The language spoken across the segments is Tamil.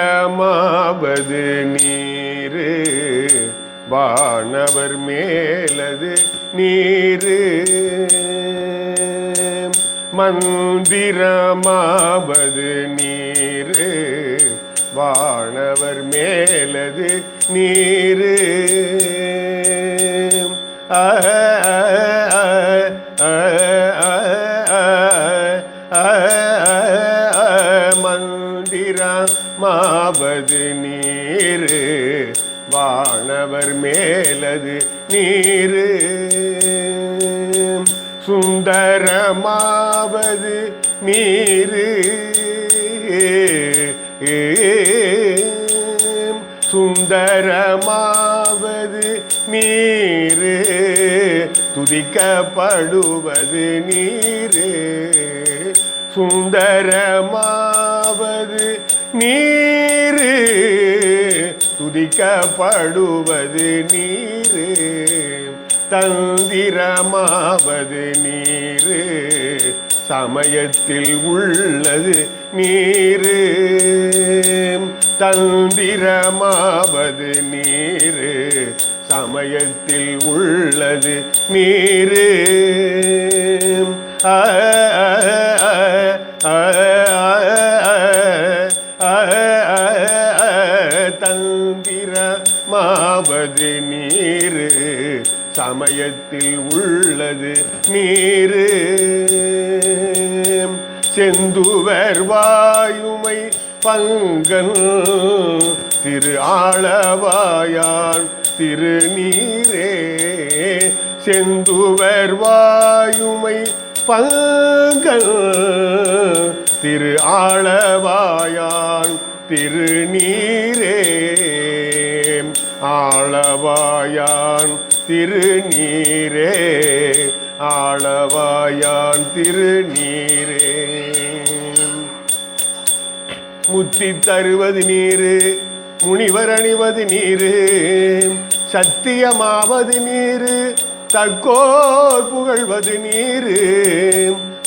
மந்திரமாவது நீரு வானவர் மேலது நீரு மந்திரமாவது நீரு வானவர் மேலது நீரு மந்திரமாவது நீரு வானவர் மேலது நீரு சுந்தரமாவது நீரு சுந்தரமாவது நீரு துதிக்கப்படுவது நீரு சுந்தரமாவது நீரு துதிக்கப்படுவது நீரு தந்திரமாவது நீரு சமயத்தில் உள்ளது நீரு தந்திரமாவது நீரு சமயத்தில் உள்ளது நீரு தந்திரமாவது நீரு சமயத்தில் உள்ளது நீரு செந்துவர் வாயுமை பங்கன் திரு ஆளவாயான் திருநீரே செந்துவர் வாயுமை பங்கன் திரு ஆளவாயான் திருநீரே ஆளவாயான் திருநீரே ஆளவாயான் திருநீரே முத்தி தருவது நீரு முனிவர் அணிவது நீரு சத்தியமாவது நீரு தக்கோர் புகழ்வது நீரு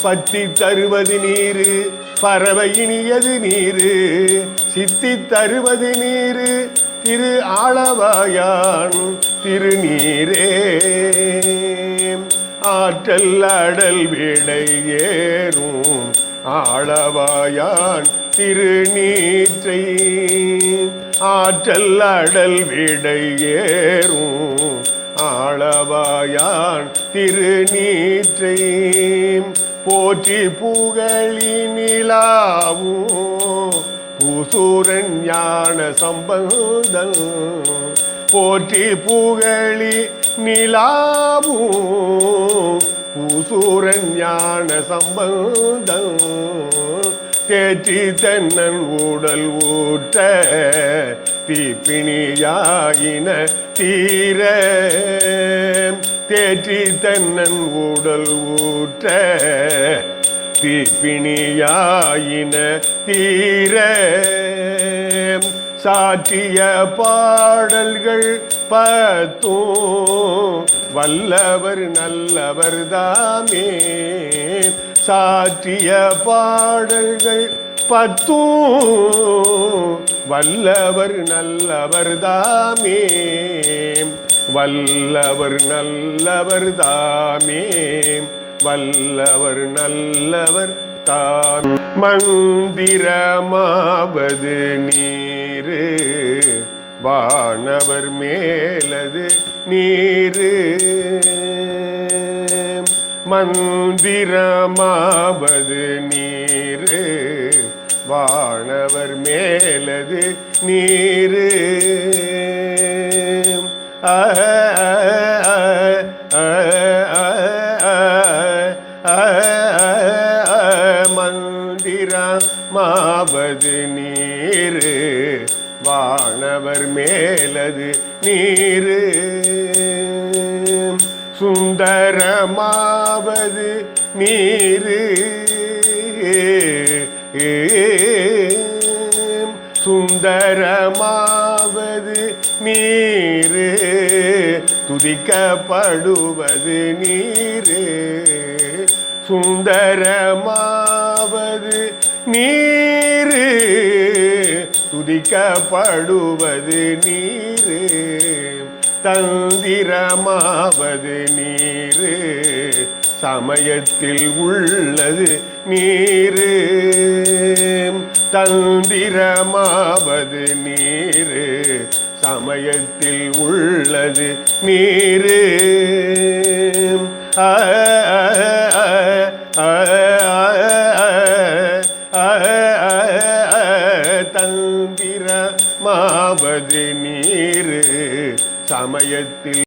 பத்தி தருவது நீரு பறவை இனியது நீரு சித்தி தருவது நீரு திரு ஆளவாயான் திருநீரே ஆற்றல் அடல் விடை ஏறும் ஆளவாயான் திருநீற்றை ஆற்றல் அடல் விடை ஏறும் ஆளவாயான் திருநீற்றை போற்றி புகழி நிலாவும் பூசூரன் ஞான சம்பந்தன் போற்றி புகழி நிலாவும் பூசூரன் ஞான சம்பந்தன் தேற்றி தென்னன் உடல் ஊற்ற தீப்பிணியாயின தீர தேற்றி தென்னன் உடல் ஊற்ற தீப்பிணியாயின தீர சாற்றிய பாடல்கள் பத்தும் வல்லவர் நல்லவர் தாமே சாற்றிய பாடல்கள் பத்தும் வல்லவர் நல்லவர் தாமே வல்லவர் நல்லவர் தாமே வல்லவர் நல்லவர் தாம் மந்திரமாவது நீரு வானவர் மேலது நீரு மந்திரமாவது நீரு வானவர் மேலது நீரு மந்திரமாவது நீரு வானவர் மேலது நீரு சுந்தரமாவது நீரு சுந்தரமாவது நீரு துதிக்கப்படுவது நீரு சுந்தரமாவது நீரு துதிக்கப்படுவது நீரு தந்திரமாவது நீரு சமயத்தில் உள்ளது நீரு தந்திரமாவது நீரு சமயத்தில் உள்ளது நீரு தந்திரமாவது நீரு சமயத்தில்